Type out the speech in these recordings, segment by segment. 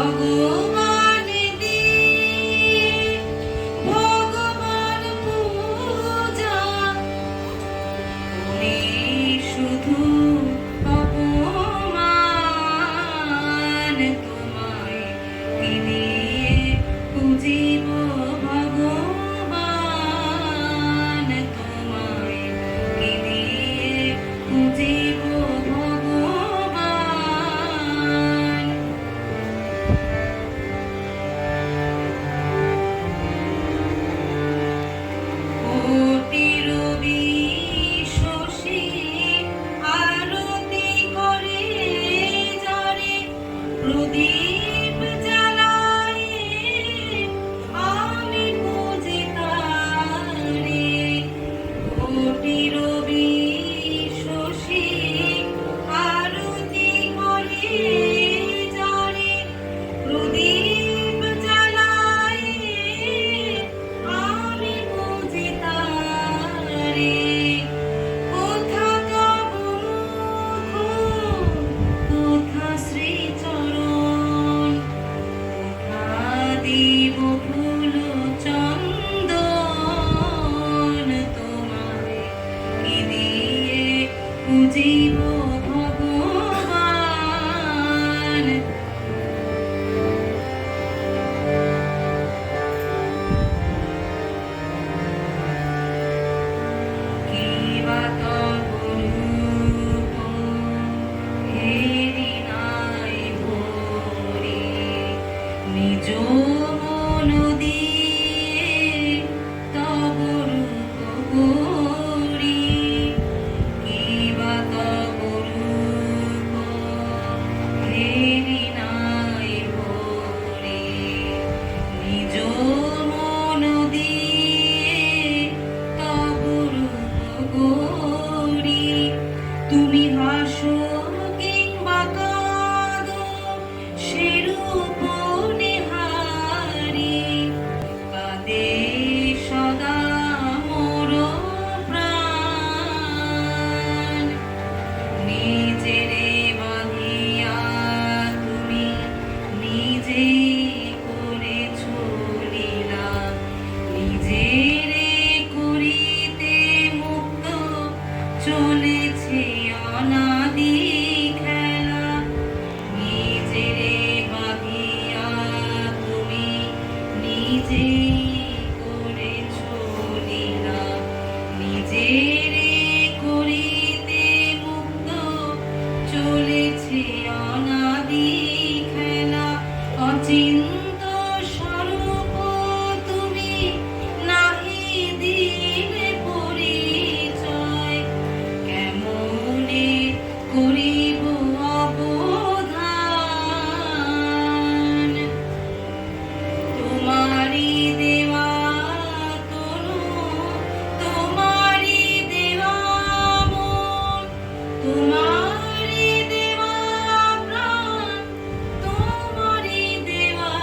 ভগবান দিয়ে ভগবান পূজা তুমি শুধু অপমান তোমায় কি দিয়ে পুজিব ভগবান তোমায় কি দিয়ে পুজিব ভগবান কোটি রবি শশী আরতি করে যারে প্রদীপ জ্বালায় আমি পুজি তারে কোটি রবি শশী আরতি করে যারে প্রদীপ জ্বালায় আমি পুজি তারে কোথা তব মুখ কোথা শ্রীচরণ কোথা দিব ফুল চন্দন তোমায় কি দিয়ে পুজিব ভগবান কিবা তব রূপ হেরি নাই ভরি নিজ মন দিয়ে তব রূপ গৌরী কিবা তব রূপ হেরি নাই ভরি নিজ মন দিয়ে তব রূপ গৌরী তুমি হাসো কিংবা কাঁদো সেরূপ নেহারি কাঁদে সদা মোর প্রাণ নিজেরে বাঁধিয়া তুমি নিজেই করেছ লীলা নিজেরে করিতে মুক্ত চলেছে অনাদি খেলা নিজেরে বাঁধিয়া তুমি নিজেই করেছ লীলা নিজেরে করিতে মুক্ত চলেছে অনাদি খেলা অচিন্ত স্বরূপ তুমি নাহি দিলে পরিচয় কেমনে করিব অবধান তোমারি দেওয়া তনু তোমারি দেওয়া মন তোমারি দেওয়া প্রাণ তোমারি দেওয়া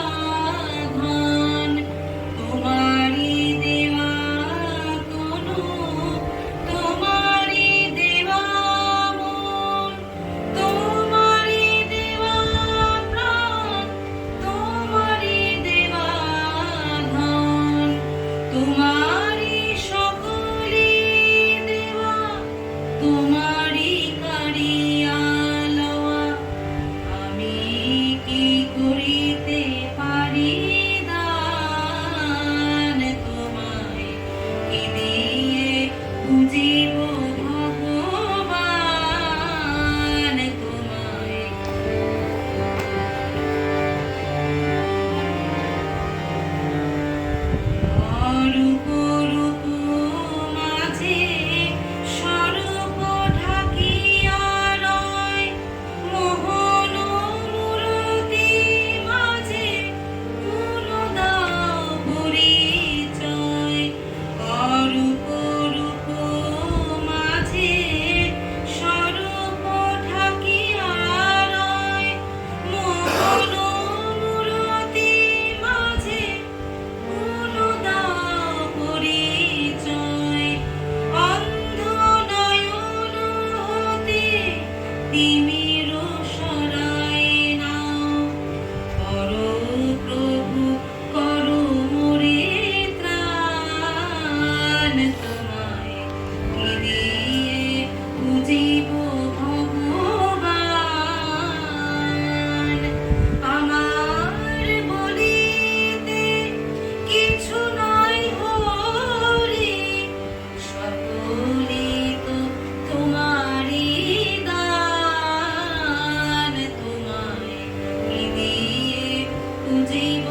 জীবন